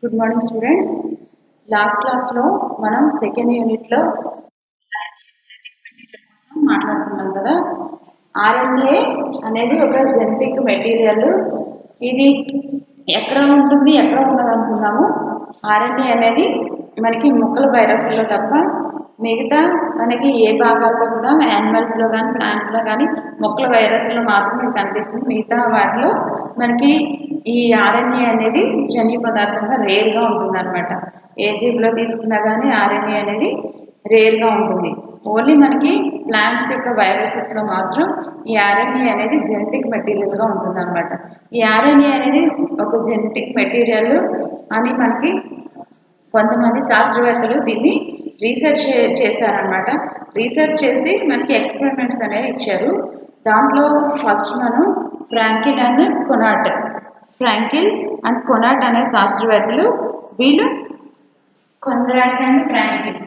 Good morning students. Last క్లాస్లో మనం second యూనిట్లో కోసం మాట్లాడుతున్నాం కదా. ఆర్ఎన్ఏ అనేది ఒక జెనెటిక్ మెటీరియల్. ఇది ఎక్కడ ఉంటుంది, ఎక్కడ ఉండదు అనుకున్నాము. ఆర్ఎన్ఏ అనేది మనకి మొక్కల వైరస్లో తప్ప మిగతా మనకి ఏ భాగాల్లో కూడా యానిమల్స్లో కానీ ప్లాంట్స్లో కానీ మొక్కల వైరస్లో మాత్రమే కనిపిస్తుంది. మిగతా వాటిలో మనకి ఈ ఆర్ఎన్ఏ అనేది జన్యు పదార్థంగా రేర్గా ఉంటుంది అనమాట. ఏ జీబులో తీసుకున్నా కానీ ఆర్ఎన్ఏ అనేది రేర్గా ఉంటుంది. ఓన్లీ మనకి ప్లాంట్స్ యొక్క వైరసెస్లో మాత్రం ఈ ఆర్ఎన్ఏ అనేది జెనెటిక్ మెటీరియల్గా ఉంటుంది అనమాట. ఈ ఆర్ఎన్ఏ అనేది ఒక జెనెటిక్ మెటీరియల్ అని మనకి కొంతమంది శాస్త్రవేత్తలు దీన్ని రీసెర్చ్ చేశారనమాట. రీసెర్చ్ చేసి మనకి ఎక్స్పెరిమెంట్స్ అనేవి ఇచ్చారు. దాంట్లో ఫస్ట్ మనం ఫ్రాంకిల్ అండ్ కొనాట్ అనే శాస్త్రవేత్తలు, వీళ్ళు కొన్రాడ్ అండ్ ఫ్రాంకిల్,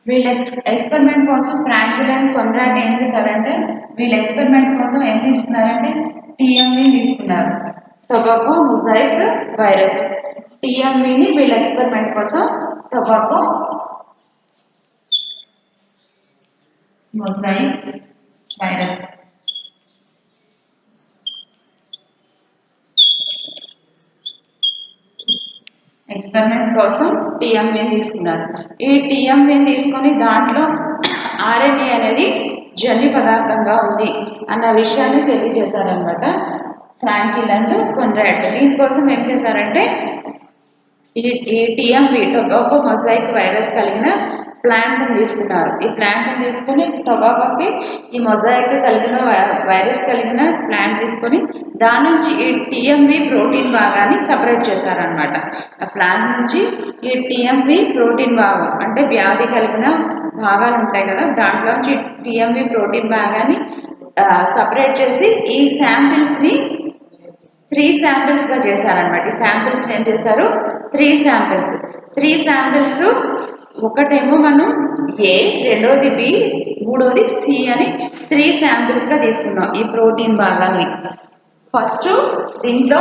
వీళ్ళ ఎక్స్పెరిమెంట్ కోసం ఫ్రాంకిల్ అండ్ కొన్రాడ్ ఏం చేశారంటే వీళ్ళ ఎక్స్పెరిమెంట్ కోసం ఏం తీసుకున్నారంటే టీఎంవి తీసుకున్నారు, టొబాకో మొజాయిక్ వైరస్. టీఎంవిని వీళ్ళ ఎక్స్పెరిమెంట్ కోసం టొబాకో మొజాయిక్ వైరస్ ఎక్స్పెరిమెంట్ కోసం టీఎంవిని తీసుకున్నారు. ఈ టీఎంవిని తీసుకొని దాంట్లో ఆర్ఎన్ఏ అనేది జన్యు పదార్థంగా ఉంది అన్న విషయాన్ని తెలియజేశారనమాట ఫ్రాంకిల్ అండ్ కొన్రాడ్. దీనికోసం ఏం చేశారంటే ఈ టీఎంవి టొబాకో మొజాయిక్ వైరస్ కలిగిన ప్లాంట్ని తీసుకున్నారు. ఈ ప్లాంట్ని తీసుకొని టొబాకోకి ఈ మొజాయిక్ కలిగిన వైరస్ కలిగిన ప్లాంట్ తీసుకొని దాని నుంచి ఈ టీఎంవి ప్రోటీన్ భాగాన్ని సపరేట్ చేశారనమాట. ఆ ప్లాంట్ నుంచి ఈ టీఎంవి ప్రోటీన్ భాగం అంటే వ్యాధి కలిగిన భాగాలు ఉంటాయి కదా, దాంట్లోంచి టీఎంవి ప్రోటీన్ భాగాన్ని సపరేట్ చేసి ఈ శాంపిల్స్ని 3 శాంపిల్స్గా చేశారనమాట. ఈ శాంపిల్స్ని ఏం చేశారు, 3 శాంపిల్స్. ఒకటేమో మనం ఏ, రెండోది బి, మూడోది సి అని 3 శాంపిల్స్గా తీసుకున్నాం ఈ ప్రోటీన్ భాగాన్ని. దీంట్లో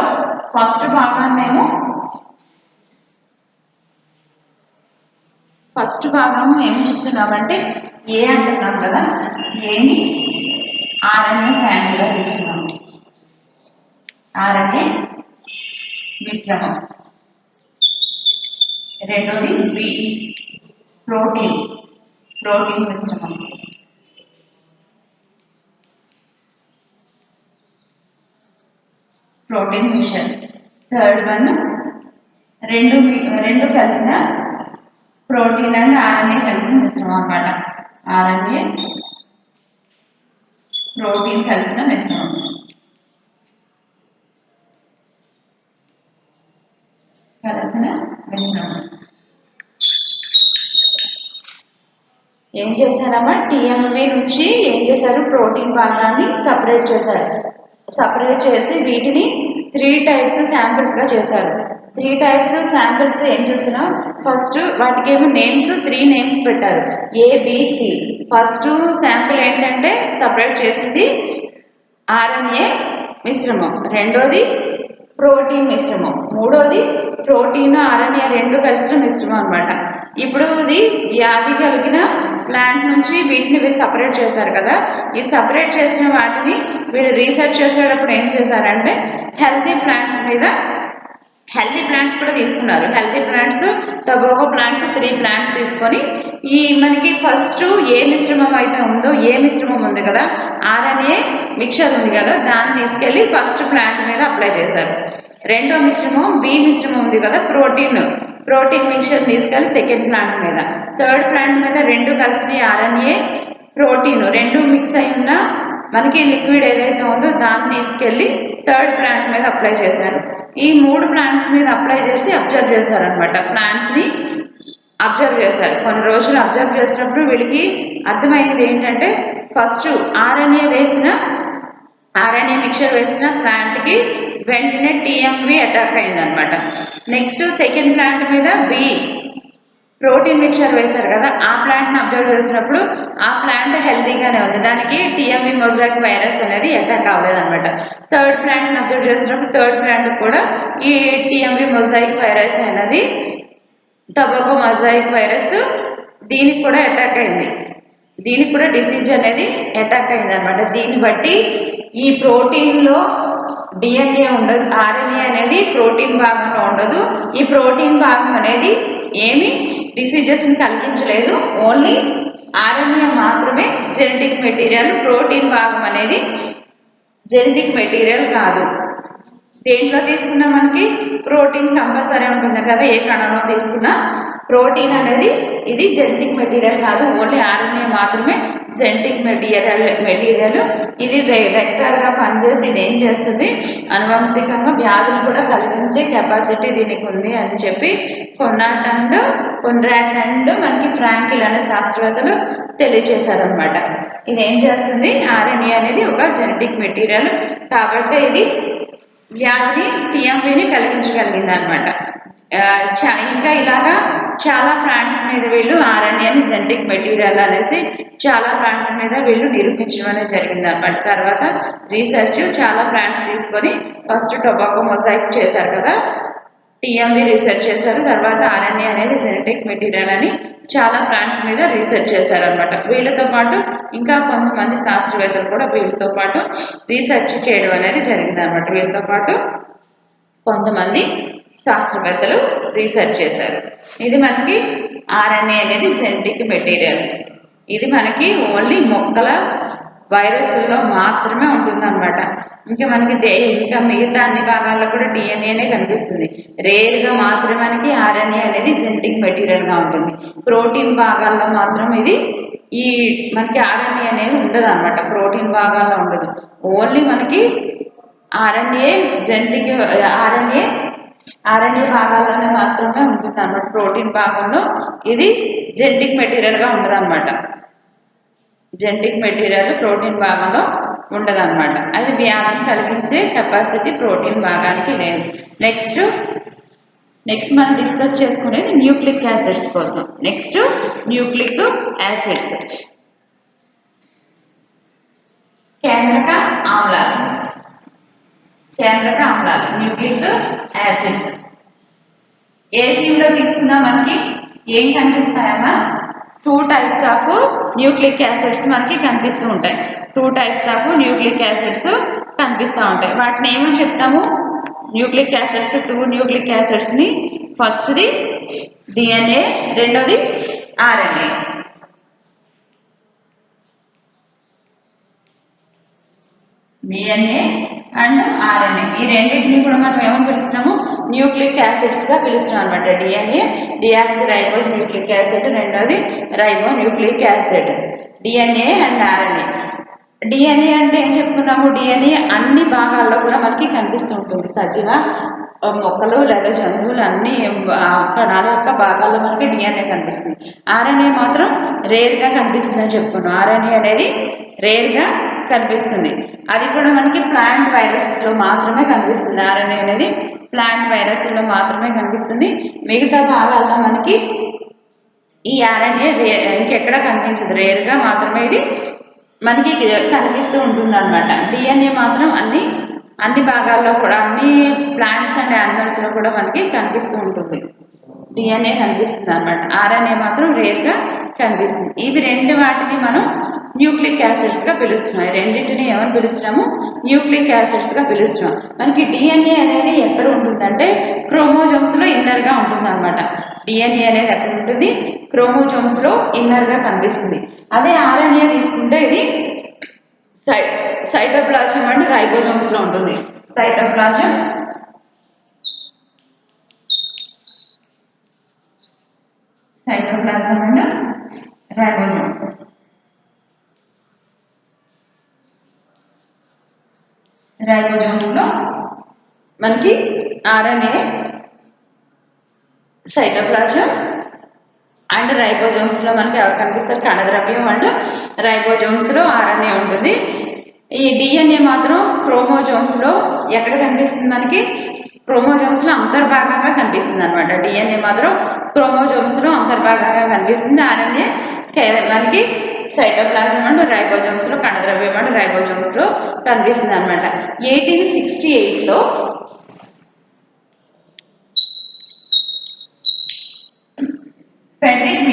ఫస్ట్ భాగం ఏమి చెప్తున్నామంటే ఏ అంటున్నాం కదా, ఏని ఆర్ఎన్ఏ శాంపిల్గా తీసుకున్నాము, ఆర్ఎన్ఏ మిశ్రమం. రెండోది బి, ప్రోటీన్ మిశ్రమం. Protein mixture. థర్డ్ వన్ రెండు కలిసిన ప్రోటీన్ అండ్ ఆర్ఎన్ఏ కలిసిన మిశ్రమం అన్నమాట. ఆర్ఎన్ఏ ప్రోటీన్ కలిసిన మిశ్రమం. ఏం చేశారమ్మా, టీఎంవి నుంచి ఏం చేశారు, ప్రోటీన్ భాగాన్ని సపరేట్ చేసి వీటిని 3 టైప్స్ శాంపిల్స్గా చేశారు. 3 టైప్స్ శాంపిల్స్ ఏం చేసినా ఫస్ట్ వాటికి ఏమో 3 నేమ్స్ పెట్టారు, ఏబిసి. ఫస్ట్ శాంపిల్ ఏంటంటే సపరేట్ చేసింది ఆర్ఎన్ఏ మిశ్రమం, రెండోది ప్రోటీన్ మిశ్రమం, మూడోది ప్రోటీన్ ఆర్ఎన్ఏ రెండు కలిసిన మిశ్రమం అనమాట. ఇప్పుడు ఇది వ్యాధి కలిగిన ప్లాంట్ నుంచి వీటిని సపరేట్ చేశారు కదా, ఈ సపరేట్ చేసిన వాటిని వీళ్ళు రీసెర్చ్ చేసేటప్పుడు ఏం చేశారంటే హెల్తీ ప్లాంట్స్ కూడా తీసుకున్నారు. Healthy plants, tobacco plants 3 plants తీసుకొని ఈ మనకి ఫస్ట్ ఏ మిశ్రమం అయితే ఉందో, ఏ మిశ్రమం ఉంది కదా, ఆర్ఎన్ఏ మిక్చర్ ఉంది కదా, దాన్ని తీసుకెళ్ళి ఫస్ట్ ప్లాంట్ మీద అప్లై చేశారు. రెండో మిశ్రమం బి మిశ్రమం ఉంది కదా, ప్రోటీన్ మిక్చర్ తీసుకెళ్ళి సెకండ్ ప్లాంట్ మీద, థర్డ్ ప్లాంట్ మీద రెండు కలిసి ఆర్ఎన్ఏ ప్రోటీన్ రెండు మిక్స్ అయి ఉన్న మనకి లిక్విడ్ ఏదైతే ఉందో దాన్ని తీసుకెళ్ళి థర్డ్ ప్లాంట్ మీద అప్లై చేశారు. ఈ 3 ప్లాంట్స్ మీద అప్లై చేసి అబ్జర్వ్ చేశారనమాట. ప్లాంట్స్ని అబ్జర్వ్ చేశారు. కొన్ని రోజులు అబ్జర్వ్ చేసినప్పుడు వీళ్ళకి అర్థమైంది ఏంటంటే ఫస్ట్ ఆర్ఎన్ఏ మిక్చర్ వేసిన ప్లాంట్కి వెంటనే టీఎంవి అటాక్ అయింది అనమాట. నెక్స్ట్ సెకండ్ ప్లాంట్ మీద ప్రోటీన్ మిక్చర్ వేశారు కదా, ఆ ప్లాంట్ని అబ్జర్వ్ చేసినప్పుడు ఆ ప్లాంట్ హెల్తీగానే ఉంది, దానికి టీఎంవి మొజాయిక్ వైరస్ అనేది అటాక్ అవ్వలేదు అనమాట. థర్డ్ ప్లాంట్ని అబ్జర్వ్ చేసినప్పుడు థర్డ్ ప్లాంట్ కూడా ఈ టీఎంవి మొజాయిక్ వైరస్ అనేది, టొబాకో మొజాయిక్ వైరస్ దీనికి కూడా అటాక్ అయింది, దీనికి కూడా డిసీజ్ అనేది అటాక్ అయింది అనమాట. దీన్ని బట్టి ఈ ప్రోటీన్లో డిఎన్ఏ ఉండదు, ఆర్ఎన్ఏ అనేది ప్రోటీన్ భాగంలో ఉండదు. ఈ ప్రోటీన్ భాగం అనేది ఏమి డిసీజెస్ని కలిగించలేదు, ఓన్లీ ఆర్ఎన్ఏ మాత్రమే జెనెటిక్ మెటీరియల్, ప్రోటీన్ భాగం అనేది జెనెటిక్ మెటీరియల్ కాదు. దేంట్లో తీసుకున్నా మనకి ప్రోటీన్ కంపల్సరీ ఉంటుంది కదా, ఏ కణంలో తీసుకున్నా ప్రోటీన్ అనేది ఇది జెనెటిక్ మెటీరియల్ కాదు, ఓన్లీ ఆర్ఎన్ఏ మాత్రమే జెనెటిక్ మెటీరియల్. ఇది వెక్టర్గా పనిచేసి ఇది ఏం చేస్తుంది, అనువంశికంగా వ్యాధులు కూడా కలిగించే కెపాసిటీ దీనికి ఉంది అని చెప్పి కొన్నాట్ అండ్ మనకి ఫ్రాంకిల్ అనే శాస్త్రవేత్తలు తెలియజేశారనమాట. ఇది ఏం చేస్తుంది, ఆర్ఎన్ఏ అనేది ఒక జెనెటిక్ మెటీరియల్ కాబట్టి ఇది వ్యాధిని టీఎంవిని కలిగించగలిగింది అనమాట. ఇంకా ఇలాగా చాలా ప్లాంట్స్ మీద వీళ్ళు ఆర్ఎన్ఏని జెనెటిక్ మెటీరియల్ అనేసి చాలా ప్లాంట్స్ మీద వీళ్ళు నిరూపించడం అనేది జరిగింది అనమాట. తర్వాత రీసెర్చ్ చాలా ప్లాంట్స్ తీసుకొని ఫస్ట్ టొబాకో మొజాయిక్ చేశారు కదా, టీఎంవి రీసెర్చ్ చేశారు, తర్వాత ఆర్ఎన్ఏ అనేది జెనెటిక్ మెటీరియల్ అని చాలా ప్లాంట్స్ మీద రీసెర్చ్ చేశారనమాట. వీళ్ళతో పాటు ఇంకా కొంతమంది శాస్త్రవేత్తలు కూడా వీళ్ళతో పాటు రీసెర్చ్ చేయడం అనేది జరిగింది అనమాట. వీళ్ళతో పాటు కొంతమంది శాస్త్రవేత్తలు రీసెర్చ్ చేశారు. ఇది మనకి ఆర్ఎన్ఏ అనేది జెనెటిక్ మెటీరియల్, ఇది మనకి ఓన్లీ మొక్కల వైరస్లో మాత్రమే ఉంటుందన్నమాట. ఇంకా మనకి ఇంకా మిగతా అన్ని భాగాల్లో కూడా డిఎన్ఏనే కనిపిస్తుంది. రేర్గా మాత్రమే మనకి ఆర్ఎన్ఏ అనేది జెనెటిక్ మెటీరియల్గా ఉంటుంది. ప్రోటీన్ భాగాల్లో మాత్రం ఇది ఈ మనకి ఆర్ఎన్ఏ అనేది ఉండదు అనమాట, ప్రోటీన్ భాగాల్లో ఉండదు, ఓన్లీ మనకి ఆర్ఎన్ఏ జెనెటిక్ ఆర్ఎన్ఏ భాగాల్లోనే మాత్రమే ఉంటుంది అనమాట. ప్రోటీన్ భాగంలో ఇది జెనెటిక్ మెటీరియల్గా ఉండదు అనమాట, జెనెటిక్ మెటీరియల్ ప్రోటీన్ భాగంలో ఉండదు అనమాట. అది వ్యాధిని కలిగించే కెపాసిటీ ప్రోటీన్ భాగానికి లేదు. నెక్స్ట్ మనం డిస్కస్ చేసుకునేది న్యూక్లిక్ యాసిడ్స్ కోసం. నెక్స్ట్ న్యూక్లిక్ యాసిడ్స్, కేంద్రక ఆమ్లాలు న్యూక్లిక్ యాసిడ్స్. ఏ జీవిలో తీసుకున్నా మనకి ఏం కనిపిస్తాయమ్మా, 2 types ఆఫ్ న్యూక్లిక్ యాసిడ్స్ మనకి కనిపిస్తూ ఉంటాయి. 2 types ఆఫ్ న్యూక్లిక్ యాసిడ్స్ కనిపిస్తూ ఉంటాయి. వాటిని ఏమని చెప్తాము, న్యూక్లిక్ యాసిడ్స్, 2 న్యూక్లిక్ యాసిడ్స్ని, ఫస్ట్ది డిఎన్ఏ, రెండోది ఆర్ఎన్ఏ. డిఎన్ఏ అండ్ ఆర్ఎన్ఏ, ఈ రెండింటిని కూడా మనం ఏమని పిలుస్తున్నాము, న్యూక్లిక్ యాసిడ్స్గా పిలుస్తున్నాం అనమాట. DNA deoxy ribose nucleic acid, రెండోది ribo nucleic acid. DNA and RNA. DNA అంటే ఏం చెప్పుకున్నాము, డిఎన్ఏ అన్ని భాగాల్లో కూడా మనకి కనిపిస్తూ ఉంటుంది. సజీవ మొక్కలు లేదా జంతువులు అన్ని కణాల యొక్క భాగాల్లో మనకి డిఎన్ఏ కనిపిస్తుంది. ఆర్ఎన్ఏ మాత్రం రేర్గా కనిపిస్తుంది అని చెప్పుకున్నాం. ఆర్ఎన్ఏ అనేది రేర్గా కనిపిస్తుంది, అది కూడా మనకి ప్లాంట్ వైరస్లో మాత్రమే కనిపిస్తుంది. ఆర్ఎన్ఏ అనేది ప్లాంట్ వైరస్లో మాత్రమే కనిపిస్తుంది. మిగతా భాగాల్లో మనకి ఈ ఆర్ఎన్ఏ ఇంకెక్కడ కనిపించదు, రేర్గా మాత్రమే ఇది మనకి కనిపిస్తూ ఉంటుంది అనమాట. డిఎన్ఏ మాత్రం అన్ని భాగాల్లో కూడా, అన్ని ప్లాంట్స్ అండ్ యానిమల్స్లో కూడా మనకి కనిపిస్తూ ఉంటుంది, డిఎన్ఏ కనిపిస్తుంది అనమాట. ఆర్ఎన్ఏ మాత్రం రేర్గా కనిపిస్తుంది. ఇవి రెండు వాటిని మనం న్యూక్లిక్ యాసిడ్స్గా పిలుస్తున్నాం. రెండింటిని ఏమని పిలుస్తున్నాము, న్యూక్లిక్ యాసిడ్స్గా పిలుస్తున్నాం. మనకి డిఎన్ఏ అనేది ఎక్కడ ఉంటుందంటే క్రోమోజోమ్స్లో ఇన్నర్గా ఉంటుంది అనమాట. డిఎన్ఏ అనేది ఎక్కడ ఉంటుంది, క్రోమోజోమ్స్లో ఇన్నర్గా కనిపిస్తుంది. అదే ఆర్ఎన్ఏ తీసుకుంటే ఇది సైటోప్లాజం అండ్ రైబోజోమ్స్లో ఉంటుంది. Cytoplasm and ribosome. రైబోజోమ్స్లో మనకి ఆర్ఎన్ఏ, సైటోప్లాజం అండ్ రైబోజోమ్స్లో మనకి ఎవరు కనిపిస్తారు, కణద్రవ్యం అండ్ రైబోజోమ్స్లో ఆర్ఎన్ఏ ఉంటుంది. ఈ డిఎన్ఏ మాత్రం క్రోమోజోమ్స్లో ఎక్కడ కనిపిస్తుంది, మనకి క్రోమోజోమ్స్లో అంతర్భాగంగా కనిపిస్తుంది అనమాట. డిఎన్ఏ మాత్రం క్రోమోజోమ్స్ లో అంతర్భాగంగా కనిపిస్తుంది. ఆర్ఎన్ఏ మనకి సైటోప్లాజం అండ్ రైబోజోమ్స్ లో, కణద్రవ్యం అండ్ రైబోజోమ్స్ లో కనిపిస్తుంది అనమాట. 1868 లో ఫ్రెడరిక్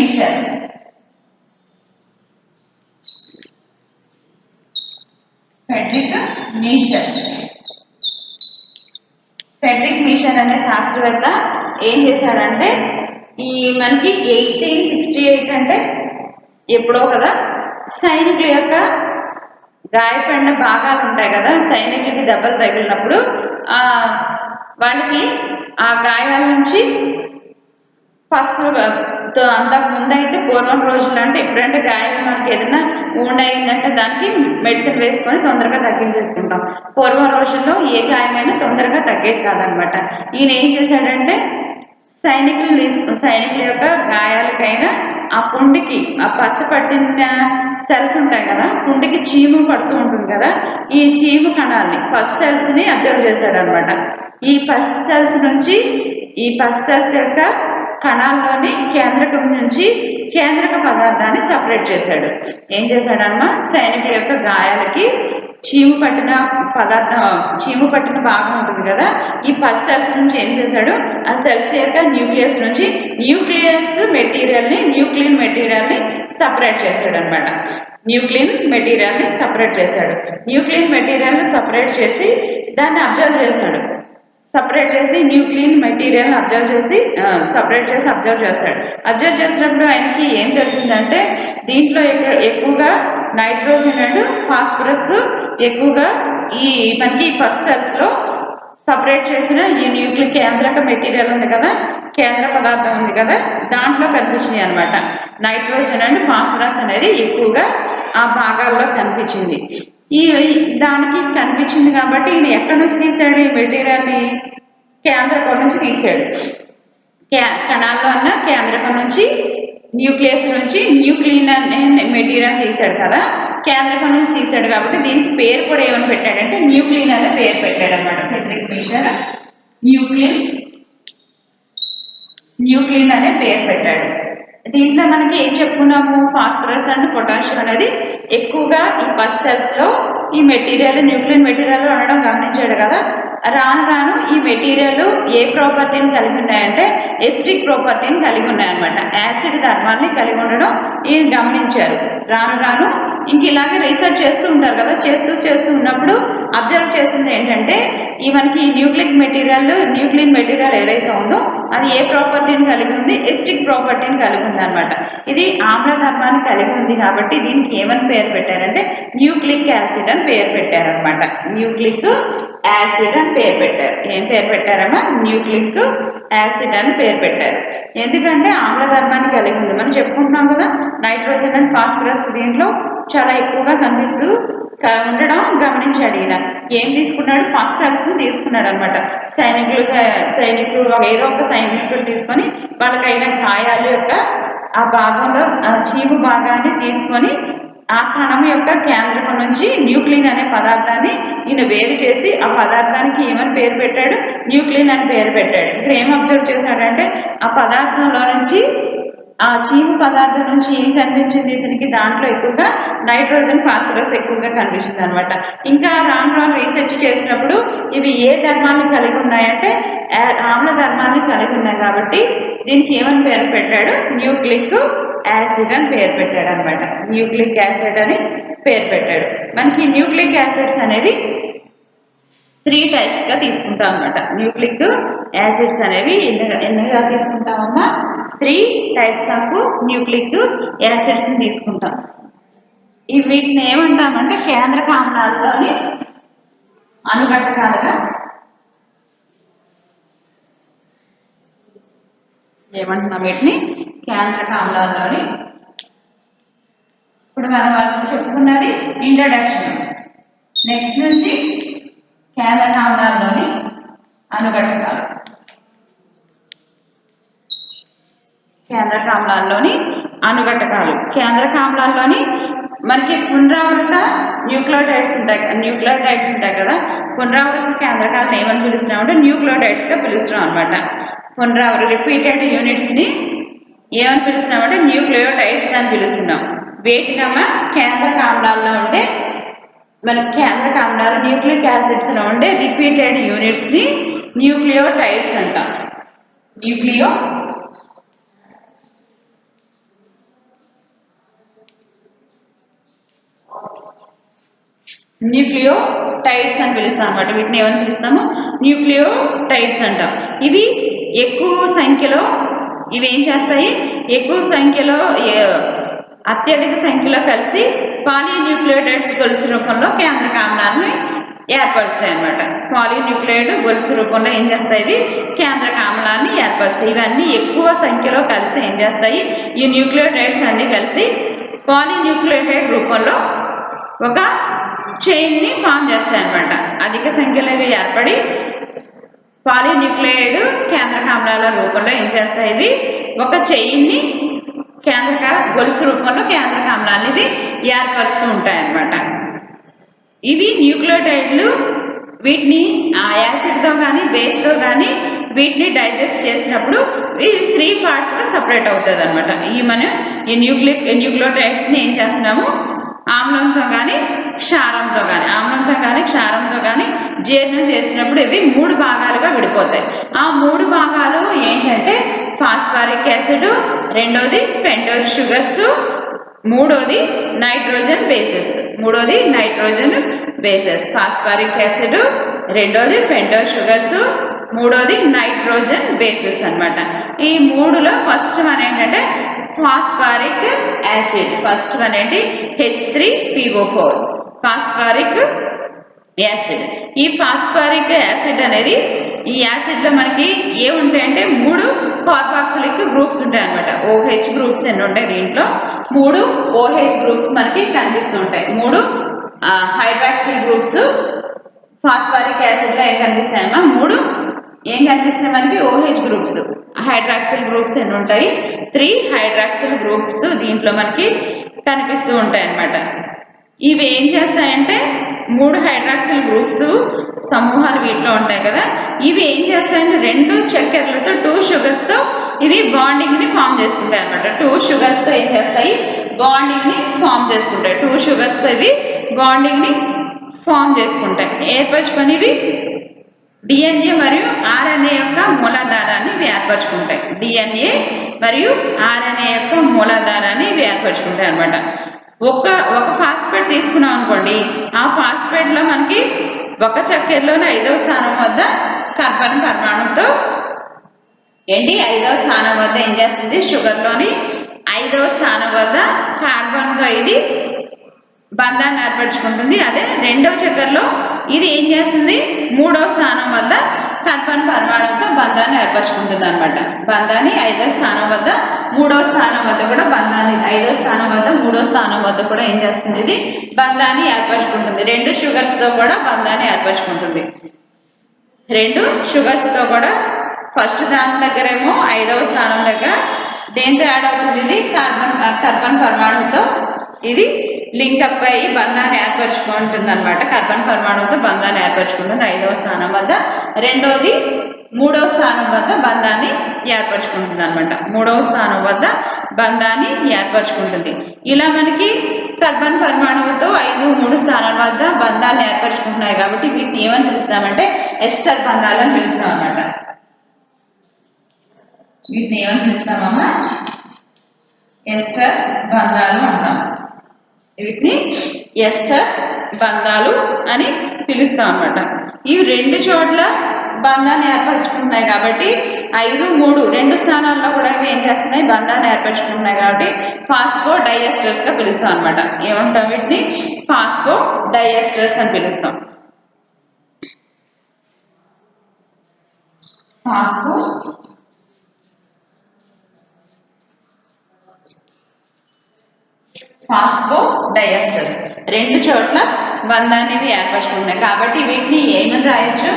మీషర్ అనే శాస్త్రవేత్త ఏం చేశాడంటే, ఈ మనకి 1868 అంటే ఎప్పుడో కదా, సైనికుల యొక్క గాయపడిన భాగాలు ఉంటాయి కదా, సైనికులకి దెబ్బలు తగిలినప్పుడు వాళ్ళకి ఆ గాయాల నుంచి ఫస్ట్ అంతకు ముందైతే పూర్వం రోజులు అంటే, ఇప్పుడంటే గాయం మనకి ఏదైనా ఊండ్ అయిందంటే దానికి మెడిసిన్ వేసుకొని తొందరగా తగ్గించేసుకుంటాం. పూర్వం రోజుల్లో ఏ గాయమైనా తొందరగా తగ్గేది కాదనమాట. ఈయన ఏం చేశాడంటే, సైనికుల యొక్క గాయాలకైనా ఆ పుండికి ఆ పస పట్టిన సెల్స్ ఉంటాయి కదా, పుండికి చీము పడుతూ ఉంటుంది కదా, ఈ చీము కణాలని పస్ సెల్స్ ని అబ్జర్వ్ చేశాడు అనమాట. ఈ పస్ సెల్స్ యొక్క కణాల్లోని కేంద్రకం నుంచి కేంద్రక పదార్థాన్ని సపరేట్ చేశాడు. ఏం చేశాడమ్మా, సైనికుల యొక్క గాయాలకి చీము పట్టిన భాగం ఉంటుంది కదా, ఈ పస్ సెల్స్ నుంచి ఏం చేశాడు, ఆ సెల్స్ యొక్క న్యూక్లియస్ నుంచి న్యూక్లియన్ మెటీరియల్ని సపరేట్ చేశాడు అనమాట. న్యూక్లియన్ మెటీరియల్ని సపరేట్ చేసి దాన్ని అబ్జర్వ్ చేశాడు. న్యూక్లియన్ మెటీరియల్ అబ్జర్వ్ చేసినప్పుడు ఆయనకి ఏం తెలిసిందంటే, దీంట్లో ఎక్కువగా నైట్రోజన్ అండ్ ఫాస్ఫరస్ ఎక్కువగా ఈ మనకి ఫస్ట్ సెల్స్ లో సపరేట్ చేసిన ఈ న్యూక్లిక్ కేంద్రక మెటీరియల్ ఉంది కదా, కేంద్ర పదార్థం ఉంది కదా, దాంట్లో కనిపించినాయి అనమాట. నైట్రోజన్ అండ్ ఫాస్ఫరస్ అనేది ఎక్కువగా ఆ భాగాల్లో కనిపించింది. దానికి కనిపించింది కాబట్టి ఈయన ఎక్కడి నుంచి తీశాడు, ఈ మెటీరియల్ని కేంద్రకం నుంచి తీశాడు. కణాల్లో ఉన్న కేంద్రకం నుంచి, న్యూక్లియస్ నుంచి న్యూక్లియన్ అనే మెటీరియల్ తీశాడు కదా, కేంద్రకం నుంచి తీశాడు కాబట్టి దీనికి పేరు కూడా ఏమని పెట్టాడంటే న్యూక్లియన్ అనే పేరు పెట్టాడు అనమాట. ఫ్రెడరిక్ మీషర్ న్యూక్లియన్ అనే పేరు పెట్టాడు. దీంట్లో మనకి ఏం చెప్పుకున్నాము, ఫాస్ఫరస్ అండ్ పొటాషియం అనేది ఎక్కువగా ఈ పస్ సెల్స్ లో ఈ న్యూక్లియన్ మెటీరియల్ ఉండడం గమనించాడు కదా. రాను ఈ మెటీరియల్ ఏ ప్రాపర్టీని కలిగి ఉన్నాయంటే ఎసిడిక్ ప్రాపర్టీని కలిగి ఉన్నాయన్నమాట. యాసిడ్ ధర్మాన్ని కలిగి ఉండడం ఈయన గమనించారు. రాను ఇంక ఇలాగే రీసెర్చ్ చేస్తూ ఉంటారు కదా, చేస్తూ ఉన్నప్పుడు అబ్జర్వ్ చేసింది ఏంటంటే, ఈ మనకి న్యూక్లియన్ మెటీరియల్ ఏదైతే ఉందో అది ఏ ప్రాపర్టీని కలిగి ఉంది, ఎసిడిక్ ప్రాపర్టీని కలిగి ఉంది అనమాట. ఇది ఆమ్ల ధర్మాన్ని కలిగి ఉంది కాబట్టి దీనికి ఏమని పేరు పెట్టారంటే న్యూక్లిక్ యాసిడ్ అని పేరు పెట్టారనమాట. న్యూక్లిక్ యాసిడ్ అని పేరు పెట్టారు. ఏం పేరు పెట్టారమ్మా, న్యూక్లిక్ యాసిడ్ అని పేరు పెట్టారు. ఎందుకంటే ఆమ్ల ధర్మాన్ని కలిగి ఉంది. మనం చెప్పుకుంటున్నాం కదా, నైట్రోజన్ అండ్ ఫాస్ఫరస్ దీంట్లో చాలా ఎక్కువగా కనిపిస్తూ ఉండడం గమనించాడు. ఈయన ఏం తీసుకున్నాడు, ఫస్ట్ సెల్స్ తీసుకున్నాడు అనమాట. సైనికులు ఏదో ఒక సైనికులు తీసుకొని వాళ్ళకైన గాయాల యొక్క ఆ భాగంలో చీము భాగాన్ని తీసుకొని ఆ కణం యొక్క కేంద్రకం నుంచి న్యూక్లియన్ అనే పదార్థాన్ని ఈయన వేరు చేసి ఆ పదార్థానికి ఏమని పేరు పెట్టాడు, న్యూక్లియన్ అని పేరు పెట్టాడు. ఇక్కడ ఏం అబ్జర్వ్ చేశాడంటే, ఆ పదార్థంలో నుంచి, ఆ చీము పదార్థం నుంచి ఏం కనిపించింది ఇతనికి, దాంట్లో ఎక్కువగా నైట్రోజన్ ఫాస్ఫరస్ ఎక్కువగా కనిపిస్తుంది అనమాట. ఇంకా రాను రీసెర్చ్ చేసినప్పుడు ఇవి ఏ ధర్మాన్ని కలిగి ఉన్నాయంటే ఆమ్ల ధర్మాన్ని కలిగి ఉన్నాయి కాబట్టి దీనికి ఏమని పేరు పెట్టాడు, న్యూక్లిక్ యాసిడ్ అని పేరు పెట్టాడు అనమాట. న్యూక్లిక్ యాసిడ్ అని పేరు పెట్టాడు. మనకి న్యూక్లిక్ యాసిడ్స్ అనేవి 3 types గా తీసుకుంటాం అనమాట. న్యూక్లిక్ యాసిడ్స్ అనేవి ఎన్నిగా తీసుకుంటామమ్మా, 3 types ఆఫ్ న్యూక్లిక్ యాసిడ్స్ ని తీసుకుంటాం. వీటిని ఏమంటామంటే కేంద్రక ఆమ్లాల్లోని అనుఘటకాలుగా ఏమంటున్నాం, వీటిని కేంద్రక ఆమ్లాల్లోని. ఇప్పుడు మనం వాళ్ళు చెప్పుకున్నది ఇంట్రడక్షన్. నెక్స్ట్ నుంచి కేంద్రక ఆమ్లాల్లోని అనుఘటకాలు. కేంద్రక ఆమ్లాల్లోని మనకి పునరావృత న్యూక్లియోటైడ్స్ ఉంటాయి కదా, పునరావృత కేంద్రకాలను ఏమని పిలుస్తున్నాం అంటే న్యూక్లియోటైడ్స్ గా పిలుస్తున్నాం అనమాట. రిపీటెడ్ యూనిట్స్ని ఏమని పిలుస్తున్నామంటే న్యూక్లియోటైడ్స్ అని పిలుస్తున్నాం. వేటినమ్మా కేంద్రక ఆమ్లాల్లో ఉండే మనకి కేంద్రక ఆమ్లాలు న్యూక్లిక్ యాసిడ్స్లో ఉండే రిపీటెడ్ యూనిట్స్ని న్యూక్లియోటైడ్స్ అంటాం. న్యూక్లియోటైడ్స్ అని పిలుస్తాం అన్నమాట. వీటిని ఏమని పిలుస్తాము? న్యూక్లియోటైడ్స్ అంటాం. ఇవి ఎక్కువ సంఖ్యలో ఏం చేస్తాయి? ఎక్కువ సంఖ్యలో అత్యధిక సంఖ్యలో కలిసి పాలీన్యూక్లియోటైడ్స్ గొలుసు రూపంలో కేంద్రక ఆమ్లాన్ని ఏర్పరుస్తాయి అన్నమాట. పాలీన్యూక్లియోటైడ్ గొలుసు రూపంలో ఏం చేస్తాయి? ఇవి కేంద్రక ఆమ్లాన్ని ఏర్పరుస్తాయి. ఇవన్నీ ఎక్కువ సంఖ్యలో కలిసి ఏం చేస్తాయి? ఈ న్యూక్లియోటైడ్స్ అన్ని కలిసి పాలీన్యూక్లియోటైడ్ రూపంలో ఒక చైన్ని ఫామ్ చేస్తాయి అన్నమాట. అధిక సంఖ్యలో ఇవి ఏర్పడి పాలీన్యూక్లియోటైడ్ కేంద్రక ఆమ్లాల రూపంలో ఏం చేస్తాయి? ఇవి ఒక చైన్ని కేంద్రక గొలుసు రూపంలో కేంద్రక ఆమ్లాన్ని ఇవి ఏర్పరుస్తూ ఉంటాయి అన్నమాట. ఇవి న్యూక్లియోటైడ్లు వీటిని ఆ యాసిడ్తో కానీ బేస్తో కానీ వీటిని డైజెస్ట్ చేసినప్పుడు ఇవి 3 పార్ట్స్గా సపరేట్ అవుతుంది అనమాట. మనం ఈ న్యూక్లియోటైడ్స్ని ఏం చేస్తున్నాము? ఆమ్లంతో కానీ క్షారంతో కానీ జీర్ణం చేసినప్పుడు ఇవి 3 భాగాలుగా విడిపోతాయి. ఆ 3 భాగాలు ఏంటంటే ఫాస్ఫారిక్ యాసిడ్, రెండోది పెంటోస్ షుగర్స్, మూడోది నైట్రోజన్ బేసెస్. ఫాస్ఫారిక్ యాసిడ్, రెండోది పెంటోస్ షుగర్స్, మూడోది నైట్రోజన్ బేసెస్ అన్నమాట. ఈ 3లో ఫస్ట్ వన్ ఏంటంటే ఫాస్ఫారిక్ యాసిడ్. ఫస్ట్ వన్ ఏంటి? H3PO4 phosphoric acid. ఈ ఫాస్ఫారిక్ యాసిడ్ అనేది ఈ యాసిడ్లో మనకి ఏముంటాయంటే 3 కార్బాక్సిలిక్ గ్రూప్స్ ఉంటాయి అన్నమాట. OH గ్రూప్స్ ఎన్ని ఉంటాయి? దీంట్లో 3 OH గ్రూప్స్ మనకి కనిపిస్తూ ఉంటాయి. 3 హైడ్రాక్సిల్ గ్రూప్స్ ఫాస్ఫారిక్ యాసిడ్లో ఏం కనిపిస్తాయమ్మా? 3 ఏం కనిపిస్తాయి మనకి? OH groups. హైడ్రాక్సిల్ గ్రూప్స్ ఎన్ని ఉంటాయి? 3 హైడ్రాక్సిల్ గ్రూప్స్ దీంట్లో మనకి కనిపిస్తూ ఉంటాయి అన్నమాట. ఇవి ఏం చేస్తాయంటే 3 హైడ్రాక్సిల్ గ్రూప్స్ సమూహాలు వీటిలో ఉంటాయి కదా. ఇవి ఏం చేస్తాయంటే 2 చక్కెరలతో 2 షుగర్స్తో ఇవి బాండింగ్ని ఫామ్ చేసుకుంటాయి అన్నమాట. 2 షుగర్స్తో ఏం చేస్తాయి? బాండింగ్ని ఫామ్ చేసుకుంటాయి. 2 షుగర్స్తో ఇవి బాండింగ్ని ఫామ్ చేసుకుంటాయి. ఏర్పరచుకొని ఇవి DNA మరియు RNA యొక్క మూలాధారాన్ని ఇవి ఏర్పరచుకుంటాయి. DNA మరియు RNA యొక్క మూలాధారాన్ని ఇవి ఏర్పరచుకుంటాయి అన్నమాట. ఒక ఫాస్ఫేట్ తీసుకున్నాం అనుకోండి, ఆ ఫాస్ఫేట్లో మనకి ఒక చక్కెరలోని 5వ స్థానం వద్ద కార్బన్ పరమాణువుతో 5వ స్థానం వద్ద ఏం చేస్తుంది? షుగర్లోని 5వ స్థానం వద్ద కార్బన్తో ఇది బంధాన్ని ఏర్పరచుకుంటుంది. అదే 2వ చక్కెరలో ఇది ఏం చేస్తుంది? 3వ స్థానం వద్ద కార్బన్ పరమాణువుతో బంధాన్ని ఏర్పరచుకుంటుంది అనమాట. బంధాన్ని 5వ స్థానం వద్ద 3వ స్థానం వద్ద కూడా బంధాన్ని 5వ స్థానం వద్ద 3వ స్థానం వద్ద కూడా ఏం చేస్తుంది? ఇది బంధాన్ని ఏర్పరచుకుంటుంది. 2 షుగర్స్తో కూడా బంధాన్ని ఏర్పరచుకుంటుంది. 2 షుగర్స్తో కూడా ఫస్ట్ దాని దగ్గరేమో 5వ స్థానం దగ్గర దేంతో యాడ్ అవుతుంది? ఇది కార్బన్ పరమాణువుతో ఇది లింకప్ అయ్యి బంధాన్ని ఏర్పరచుకుంటుంది అనమాట. కార్బన్ పరమాణువుతో బంధాన్ని ఏర్పరచుకుంటుంది 5వ స్థానం వద్ద. రెండోది 3వ స్థానం వద్ద బంధాన్ని ఏర్పరచుకుంటుంది అనమాట. 3వ స్థానం వద్ద బంధాన్ని ఏర్పరచుకుంటుంది. ఇలా మనకి కార్బన్ పరమాణువుతో 5, 3 స్థానాల వద్ద బంధాన్ని ఏర్పరచుకుంటున్నాయి కాబట్టి వీటిని ఏమని పిలుస్తామంటే ఎస్టర్ బంధాలు అని పిలుస్తాం అనమాట. వీటిని ఏమని పిలుస్తామమ్మా? ఎస్టర్ బంధాలు అంటాం. వీటిని ఎస్టర్ బంధాలు అని పిలుస్తాం అన్నమాట. ఇవి 2 చోట్ల బంధాన్ని ఏర్పరచుకుంటున్నాయి కాబట్టి 5, 3 2 స్థానాల్లో కూడా ఇవి ఏం చేస్తున్నాయి? బంధాన్ని ఏర్పరచుకుంటున్నాయి కాబట్టి ఫాస్ఫో డైఎస్టర్స్గా పిలుస్తాం అనమాట. ఏమంటాం? వీటిని ఫాస్ఫో డైఎస్టర్స్ అని పిలుస్తాం. ఫాస్ఫో డైఎస్టర్స్ 2 చోట్ల బంధాన్ని ఏర్పరచుకుంటున్నాయి కాబట్టి వీటిని ఏమని రాయొచ్చు?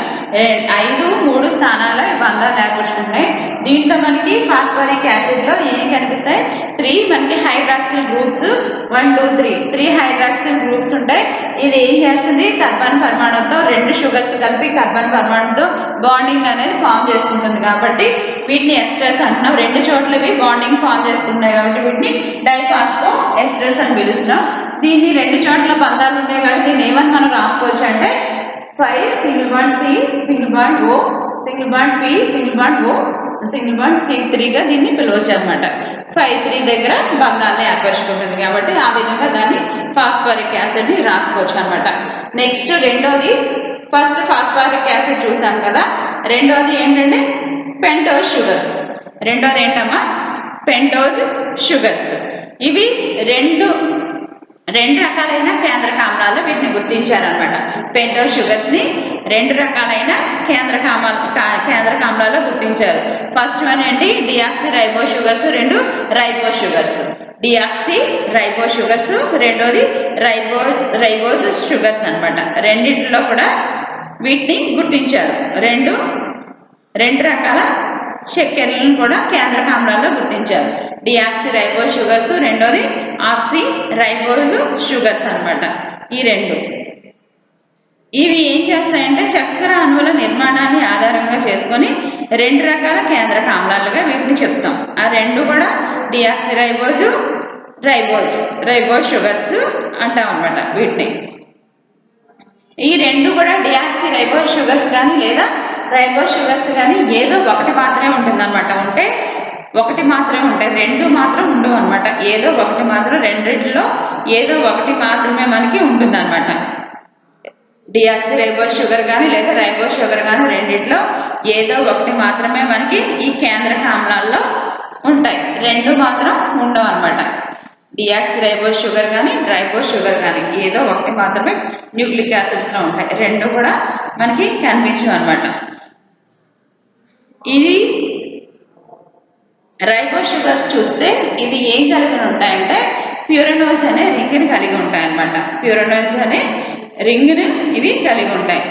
5 3 స్థానాల్లో ఈ బంధాలు ఏర్పరచుకుంటున్నాయి. దీంట్లో మనకి ఫాస్ఫరిక్ యాసిడ్ లో ఏం కనిపిస్తాయి? 3 మనకి హైడ్రాక్సిల్ గ్రూప్స్ 1 2 3 హైడ్రాక్సిల్ గ్రూప్స్ ఉంటాయి. ఇది ఏం చేస్తుంది? కార్బన్ పరమాణుతో 2 షుగర్స్ కలిపి కార్బన్ పరమాణుతో బాండింగ్ అనేది ఫామ్ చేసుకుంటుంది కాబట్టి వీటిని ఎస్టర్స్ అంటున్నాం. 2 చోట్ల ఇవి బాండింగ్ ఫామ్ చేసుకుంటున్నాయి కాబట్టి వీటిని డైఫాస్ఫో ఎస్టర్స్ అని పిలుస్తున్నాం. దీన్ని 2 చోట్ల బంధాలు ఉంటాయి కాబట్టి దీన్ని ఏమని మనం రాసుకోవచ్చు అంటే 5 single bond C single bond O single bond P single bond O single bond C3 గా దీన్ని పిలవచ్చు అనమాట. 5 3 దగ్గర బంధాన్ని ఏర్పరచుకుంటుంది కాబట్టి ఆ విధంగా దాన్ని ఫాస్ఫరిక్ యాసిడ్ ని రాసుకోవచ్చు అనమాట. నెక్స్ట్ రెండోది, ఫస్ట్ ఫాస్ఫరిక్ యాసిడ్ చూసాం కదా, రెండోది ఏంటంటే పెంటోజ్ షుగర్స్. రెండోది ఏంటమ్మా? Pentose sugars. ఇవి రెండు రకాలైన కేంద్రక ఆమ్లాలు వీటిని గుర్తించారనమాట. పెంటోజ్ షుగర్స్ ని 2 రకాలైన కేంద్రక ఆమ్లాలు గుర్తించారు. ఫస్ట్ వన్ ఏంటి? Deoxy ribo sugars, 2 ribo sugars. Deoxy ribo sugars, రెండోది రైబోజ్ షుగర్స్ అనమాట. రెండిట్లో కూడా వీటిని గుర్తించారు. రెండు రకాల చక్కెరలను కూడా కేంద్రక ఆమ్లాల్లో గుర్తించారు. డియాక్సీ రైబోజ్ షుగర్స్, రెండోది ఆక్సీ రైబోజ్ షుగర్స్ అనమాట. ఈ రెండు ఇవి ఏం చేస్తాయంటే చక్కెర అణువుల నిర్మాణాన్ని ఆధారంగా చేసుకొని 2 రకాల కేంద్రక ఆమ్లాలుగా వీటిని చెప్తాం. ఆ రెండు కూడా డియాక్సీ రైబోజ్ షుగర్స్ అంటాం అనమాట. వీటిని ఈ రెండు కూడా డియాక్సీ రైబోజ్ షుగర్స్ కానీ లేదా రైబోజ్ షుగర్స్ కానీ ఏదో ఒకటి మాత్రమే ఉంటుంది అనమాట. ఉంటే ఒకటి మాత్రమే ఉంటాయి, 2 మాత్రం ఉండవు అనమాట. ఏదో ఒకటి మాత్రం, రెండిట్లో ఏదో ఒకటి మాత్రమే మనకి ఉంటుంది అనమాట. డియాక్సీ రైబోజ్ షుగర్ కానీ లేదా రైబోజ్ షుగర్ కానీ రెండిట్లో ఏదో ఒకటి మాత్రమే మనకి ఈ కేంద్రక ఆమ్లాల్లో ఉంటాయి, 2 మాత్రం ఉండవు అనమాట. డియాక్సీ రైబోజ్ షుగర్ కానీ రైబోజ్ షుగర్ కానీ ఏదో ఒకటి మాత్రమే న్యూక్లిక్ యాసిడ్స్ లో ఉంటాయి, 2 కూడా మనకి కనిపించవు అనమాట. ఇది రైబోజ్ షుగర్స్ చూస్తే ఇవి ఏం కలిగి ఉంటాయంటే ప్యూరనోజ్ అనే రింగ్ని కలిగి ఉంటాయి అనమాట. ప్యూరనోజ్ అనే రింగ్ని ఇవి కలిగి ఉంటాయి.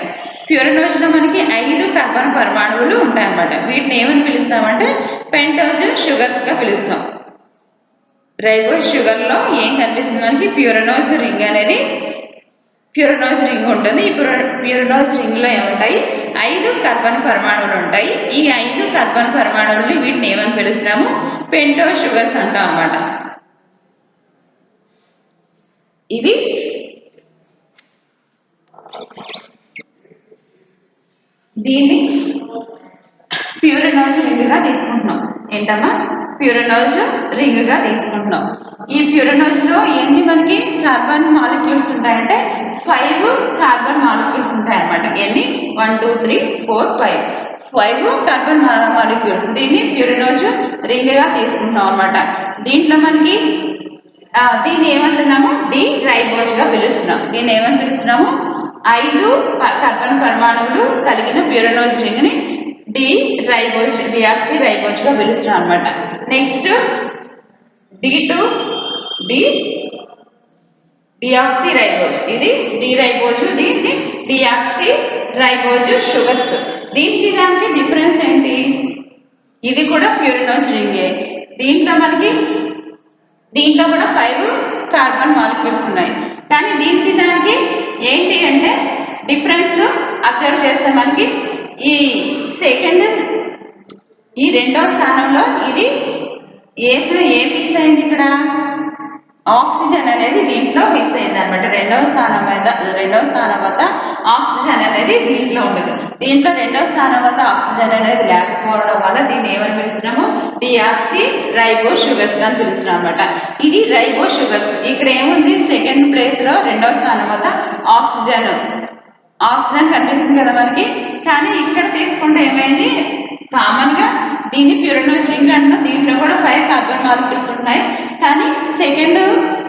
ప్యూరనోజ్ లో మనకి 5 కార్బన్ పరమాణువులు ఉంటాయి అన్నమాట. వీటిని ఏమని పిలుస్తామంటే పెంటోజ్ షుగర్స్ గా పిలుస్తాం. రైబోజ్ షుగర్ లో ఏం కనిపిస్తుంది మనకి? ప్యూరనోజ్ రింగ్ ఉంటుంది. ఈ ప్యూరనోజ్ రింగ్ లో ఏముంటాయి? 5 కార్బన్ పరమాణువులు ఉంటాయి. ఈ 5 కార్బన్ పరమాణువులు వీటిని ఏమని పిలుస్తాము? పెంటోజ్ షుగర్స్ అంటాం అన్నమాట. ఇవి దీన్ని ప్యూరనోజ్ రింగ్ గా తీసుకుంటున్నాం. ఏంటమ్మా? ప్యూరనోజ్ రింగ్ గా తీసుకుంటున్నాం. ఈ ప్యూరనోజ్ లో ఎన్ని మనకి కార్బన్ మాలిక్యూల్స్ ఉంటాయంటే 5 కార్బన్ మాలిక్యూల్స్ ఉంటాయి అన్నమాట. ఎన్ని? 1 2 3 4 5 కార్బన్ మాలిక్యూల్స్. దీన్ని ప్యూరనోజ్ రింగ్ గా తీసుకుంటున్నాం అన్నమాట. దీంట్లో మనకి దీన్ని ఏమంటున్నాము? డి రైబోజ్ గా పిలుస్తున్నాం. దీన్ని ఏమని పిలుస్తున్నాము? 5 కార్బన్ పరమాణువులు కలిగిన ప్యూరనోజ్ రింగ్ ని డియాక్సీ రైబోజ్ గా పిలుస్తున్నాం అనమాట. Next D2 deoxy ribose. ఇది డి రైబోజ్, దీన్ని డియాక్సీ రైబోజ్ షుగర్స్. దీనికి దానికి డిఫరెన్స్ ఏంటి? ఇది కూడా ప్యూరనోజ్ రింగే. దీంట్లో కూడా 5 కార్బన్ మాలిక్యూల్స్ ఉన్నాయి. కానీ దీనికి దానికి ఏంటి అంటే డిఫరెన్స్ అబ్జర్వ్ చేస్తే మనకి ఈ రెండవ స్థానంలో ఇది ఏం మిస్ అయింది? ఇక్కడ ఆక్సిజన్ అనేది దీంట్లో మిస్ అయింది అనమాట. రెండవ స్థానం వద్ద ఆక్సిజన్ అనేది దీంట్లో ఉండదు. దీంట్లో రెండవ స్థానం వద్ద ఆక్సిజన్ అనేది లేకపోవడం వల్ల దీన్ని ఏమని పిలుస్తున్నాము? డియాక్సీ రైబోజ్ షుగర్స్ అని పిలుస్తున్నాం అనమాట. ఇది రైబోజ్ షుగర్స్. ఇక్కడ ఏముంది? సెకండ్ ప్లేస్ లో రెండవ స్థానం వద్ద ఆక్సిజన్ కనిపిస్తుంది కదా మనకి. కానీ ఇక్కడ తీసుకుంటే ఏమైంది? కామన్ గా దీన్ని ప్యూరనోజ్ రింగ్ అంటున్నాం. దీంట్లో కూడా 5 కార్బన్ మాలిక్యూల్స్ ఉన్నాయి. కానీ సెకండ్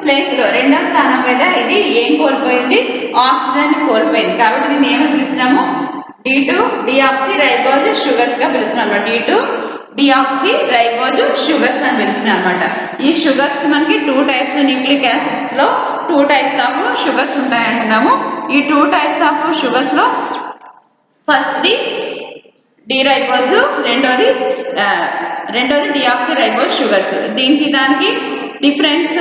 ప్లేస్ లో రెండవ స్థానం మీద ఇది ఏం కోల్పోయింది? ఆక్సిజన్ కోల్పోయింది. కాబట్టి దీన్ని ఏమని పిలుస్తున్నాము? D2 డియాక్సీ రైబోజ్ షుగర్స్ గా పిలుస్తున్నాం. D2 డియాక్సీ రైబోజ్ షుగర్స్ అని పిలుస్తున్నాం అనమాట. ఈ షుగర్స్ మనకి 2 టైప్స్ న్యూక్లిక్ యాసిడ్స్ లో 2 టైప్స్ ఆఫ్ షుగర్స్ ఉంటాయంటున్నాము. ఈ 2 టైప్స్ ఆఫ్ షుగర్స్ లో ఫస్ట్ది డిరైబోస్, రెండోది డిఆక్సీ రైబోస్ షుగర్స్. దీనికి దానికి డిఫరెన్స్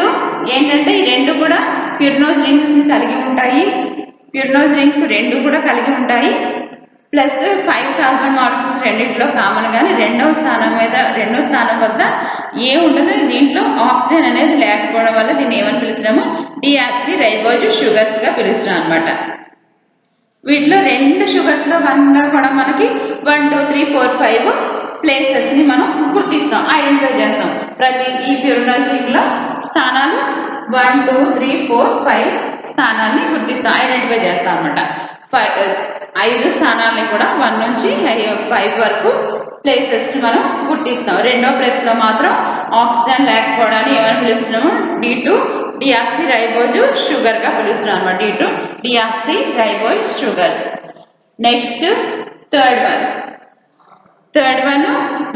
ఏంటంటే ఈ రెండు కూడా ప్యూరినోజ్ రింగ్స్ కలిగి ఉంటాయి. ప్యూరినోజ్ రింగ్స్ రెండు కూడా కలిగి ఉంటాయి. ప్లస్ 5 కార్బన్ మాలిక్యూల్స్ రెండిట్లో కామన్, కానీ రెండో స్థానం వద్ద ఏ ఉండదు. దీంట్లో ఆక్సిజన్ అనేది లేకపోవడం వల్ల దీన్ని ఏమని పిలుస్తున్నాము, డిఆక్సీ రైబోస్ షుగర్స్ గా పిలుస్తున్నాం అనమాట. వీటిలో రెండు షుగర్స్ లో కన్నా కూడా మనకి 1 2 3 4 5 ప్లేసెస్ ని మనం గుర్తిస్తాం, ఐడెంటిఫై చేస్తాం. ప్రతి ఈ ప్యూరినోజ్ రింగ్ లో స్థానాలు 1 2 3 4 5 స్థానాల్ని గుర్తిస్తాం, ఐడెంటిఫై చేస్తాం అనమాట. 5 స్థానాలని కూడా 1 నుంచి 5 వరకు ప్లేసెస్ మనం గుర్తిస్తాం. రెండో ప్లేస్ లో మాత్రం ఆక్సిజన్ లేకపోవడాన్ని ఏమని పిలుస్తున్నాము, D2 డిఆక్సీ రైబోస్ షుగర్ గా పిలుస్తున్నాం అనమాట. D2 deoxy ribose sugars. Next third one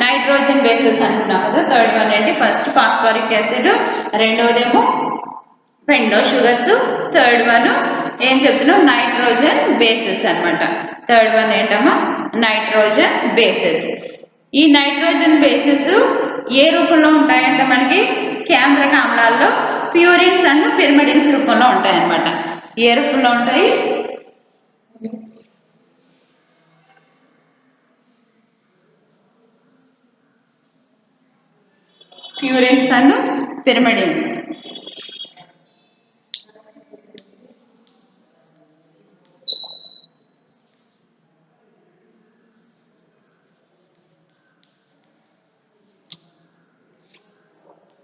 nitrogen bases అనుకున్నాం కదా. థర్డ్ వన్ ఏంటి, ఫస్ట్ ఫాస్ఫరిక్ యాసిడ్, రెండోదేమో పెండో షుగర్స్, థర్డ్ వన్ ఏం చెప్తున్నాం, నైట్రోజన్ బేసెస్ అనమాట. థర్డ్ వన్ ఏంటమ్మా, నైట్రోజన్ బేసెస్. ఈ నైట్రోజన్ బేసెస్ ఏ రూపంలో ఉంటాయంటే మనకి కేంద్రక ఆమ్లాల్లో ప్యూరిన్స్ అండ్ పిరిమిడిన్స్ రూపంలో ఉంటాయన్నమాట. ఏ రూపంలో ఉంటాయి, ప్యూరిన్స్ అండ్ పిరిమిడిన్స్.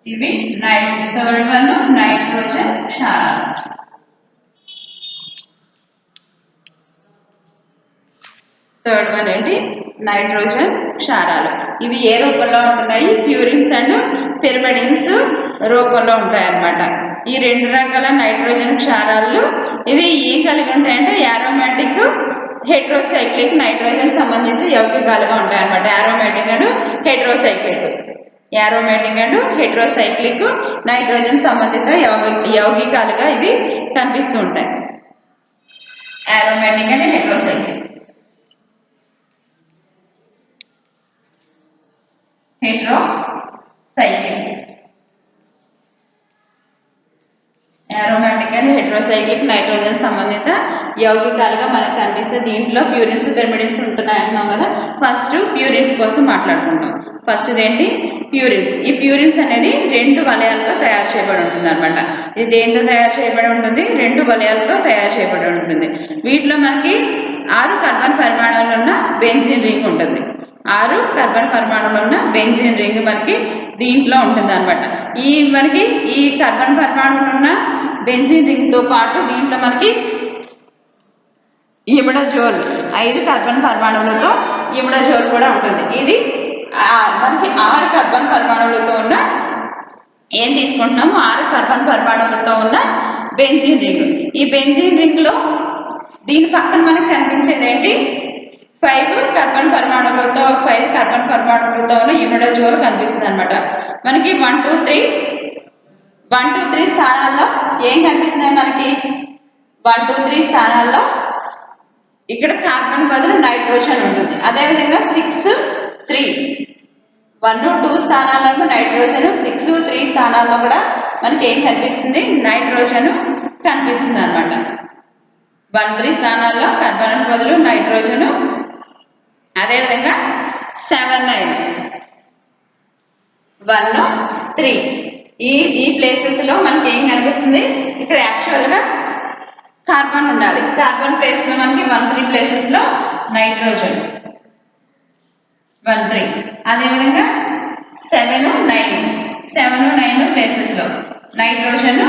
ఇవి థర్డ్ వన్ నైట్రోజన్ క్షారాలు. థర్డ్ వన్ ఏంటి, నైట్రోజన్ క్షారాలు. ఇవి ఏ రూపంలో ఉంటున్నాయి, ప్యూరిన్స్ అండ్ పిరిమిడిన్స్ రూపంలో ఉంటాయి అన్నమాట. ఈ రెండు రకాల నైట్రోజన్ క్షారాలు ఇవి ఏం కలిగి ఉంటాయంటే యారోమాటిక్ హెట్రోసైక్లిక్ నైట్రోజన్ సంబంధించి యౌగికాలుగా ఉంటాయి అన్నమాట. యారోమాటిక్ అండ్ హెట్రోసైక్లిక్ నైట్రోజన్ సంబంధిత యౌగికాలుగా ఇవి కనిపిస్తూ ఉంటాయి. Aromatic and heterocyclic. Aromatic and heterocyclic nitrogen సంబంధిత యౌగికాలుగా మనకు కనిపిస్తే దీంట్లో ప్యూరిన్స్ పిరిమిడిన్స్ ఉంటున్నాయి అంటున్నాం కదా. ఫస్ట్ ప్యూరిన్స్ కోసం మాట్లాడుకుంటాం. ఫస్ట్ ఏంటి, ప్యూరిన్స్. ఈ ప్యూరిన్స్ అనేది 2 వలయాలతో తయారు చేయబడి ఉంటుంది అనమాట. ఇది దేంతో తయారు చేయబడి ఉంటుంది, 2 వలయాలతో తయారు చేయబడి ఉంటుంది. వీటిలో మనకి 6 కార్బన్ పరమాణువులు ఉన్న బెంజీన్ రింగ్ ఉంటుంది. 6 కార్బన్ పరమాణువులు ఉన్న బెంజీన్ రింగ్ మనకి దీంట్లో ఉంటుంది అనమాట. మనకి ఈ కార్బన్ పరమాణువులు ఉన్న బెంజీన్ రింగ్ తో పాటు దీంట్లో మనకి ఇమిడాజోల్ 5 కార్బన్ పరమాణువులతో ఇమిడాజోల్ కూడా ఉంటుంది. ఇది మనకి 6 కార్బన్ పరమాణువులతో ఉన్న ఏం తీసుకుంటున్నాము, 6 కార్బన్ పరమాణువులతో ఉన్న బెంజీన్ రింగ్. ఈ బెంజీన్ రింగ్ లో దీని పక్కన మనకి కనిపించేది ఏంటి, 5 కార్బన్ పరమాణువులతో ఉన్న ఇమిడాజోల్ కనిపిస్తుంది అనమాట. మనకి 1 2 3 స్థానాల్లో ఏం కనిపిస్తున్నాయి, మనకి 1 2 3 స్థానాల్లో ఇక్కడ కార్బన్ బదులు నైట్రోజన్ ఉంటుంది. అదేవిధంగా 6 3 1 2 స్థానాల్లో నైట్రోజన్, 6 3 స్థానాల్లో కూడా మనకి ఏం కనిపిస్తుంది, నైట్రోజన్ కనిపిస్తుంది అనమాట. 1 3 స్థానాల్లో కార్బన్ బదులు నైట్రోజన్. అదేవిధంగా 7 9 1 3 ఈ ప్లేసెస్ లో మనకి ఏం కనిపిస్తుంది, ఇక్కడ యాక్చువల్ గా కార్బన్ ఉండాలి. కార్బన్ ప్లేస్ లో మనకి 1 3 ప్లేసెస్ లో నైట్రోజన్ 1 3. అదేవిధంగా 7 9 ప్లేసెస్ లో నైట్రోజన్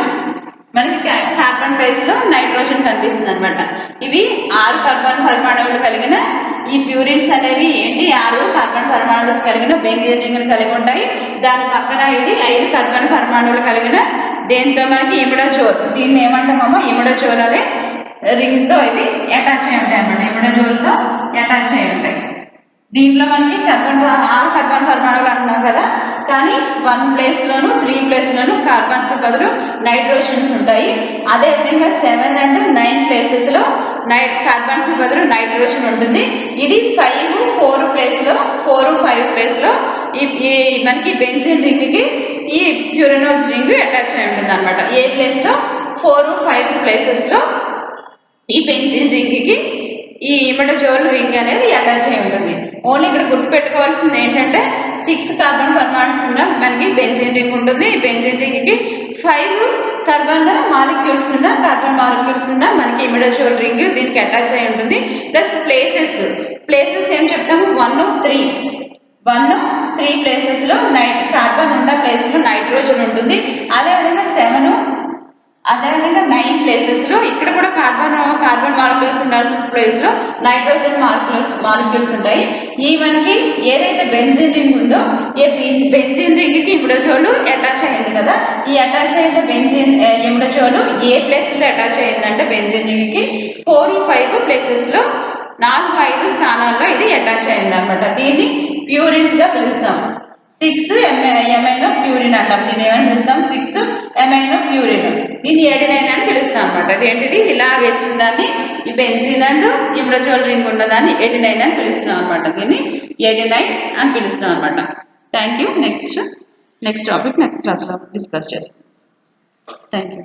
మనకి కార్బన్ ప్లేస్ లో నైట్రోజన్ కనిపిస్తుంది అనమాట. ఇవి 6 కార్బన్ పరమాణువులు కలిగిన ఈ ప్యూరిన్స్ అనేవి ఏంటి, 6 కార్బన్ పరమాణువులు కలిగిన బెంజీన్ రింగ్ కలిగి ఉంటాయి. దాని పక్కన ఇది 5 కార్బన్ పరమాణువులు కలిగిన దేంతో మనకి ఇమిడాజోల్, దీన్ని ఏమంటామో ఇమిడాజోల్ అనే రింగ్ తో ఇవి అటాచ్ అయి ఉంటాయి అన్నమాట. ఇమిడాజోల్ తో అటాచ్ అయి ఉంటాయి. దీంట్లో మనకి 6 కార్బన్ పరమాణువులు అంటున్నాం కదా. కానీ 1 ప్లేస్లోను 3 ప్లేస్లోను కార్బన్స్ బదులు నైట్రోజన్స్ ఉంటాయి. అదేవిధంగా 7 అండ్ 9 ప్లేసెస్లో కార్బన్స్ బదులు నైట్రోజన్ ఉంటుంది. ఇది 5, 4 ప్లేస్లో 4, 5 ప్లేస్లో ఈ మనకి బెంజీన్ రింగ్కి ఈ ప్యూరినోస్ రింగ్ అటాచ్ అయి ఉంటుంది అనమాట. ఏ ప్లేస్లో 4, 5 ప్లేసెస్లో ఈ బెంజీన్ రింగ్కి ఈ ఇమిడజోల్ రింగ్ అనేది అటాచ్ అయి ఉంటుంది. ఓన్లీ ఇక్కడ గుర్తుపెట్టుకోవాల్సింది ఏంటంటే 6 కార్బన్ పర్మాణుస్ ఉన్న మనకి బెంజీన్ రింగ్ ఉంటుంది. ఈ బెంజీన్ రింగ్కి 5 కార్బన్ మాలిక్యూల్స్ ఉన్న మనకి ఇమిడజోల్ రింగ్ దీనికి అటాచ్ అయి ఉంటుంది. ప్లస్ ప్లేసెస్ ఏం చెప్తాము 1, 3 ప్లేసెస్లో కార్బన్ ఉన్న ప్లేస్లో నైట్రోజన్ ఉంటుంది. అదేవిధంగా 9 ప్లేసెస్లో ఇక్కడ కూడా కార్బన్ మాలిక్యూల్స్ ఉండాల్సిన ప్లేస్లో నైట్రోజన్ మాలిక్యూల్స్ ఉంటాయి. ఈ మనకి ఏదైతే బెంజీన్ రింగ్ ఉందో ఈ బెంజీన్ రింగ్కి ఇమిడజోల్ అటాచ్ అయింది కదా. ఈ అటాచ్ అయిన ఇమిడజోల్ ఏ ప్లేస్లో అటాచ్ అయిందంటే బెంజీన్ రింగ్కి 4, 5 ప్లేసెస్లో 4, 5 స్థానాల్లో ఇది అటాచ్ అయింది అనమాట. దీన్ని ప్యూరిన్స్ గా పిలుస్తాం. 6 ఎమైనో ప్యూరిన్ అంటాం. దీన్ని ఏమని పిలుస్తాం? 6 ఎమైనో ప్యూరిన్. దీన్ని ఎడినైన్ అని పిలుస్తాం అనమాట. అదేంటిది ఇలా వేసిన దాన్ని ఈ బెంజీన్ అండ్ ఇమిడజోల్ రింగ్ ఉన్నదాన్ని ఎడినైన్ అని పిలుస్తున్నాం అనమాట. దీన్ని ఎడినైన్ అని పిలుస్తున్నాం అనమాట. Thank you. Next topic next క్లాస్లో డిస్కస్ చేస్తాం. Thank you.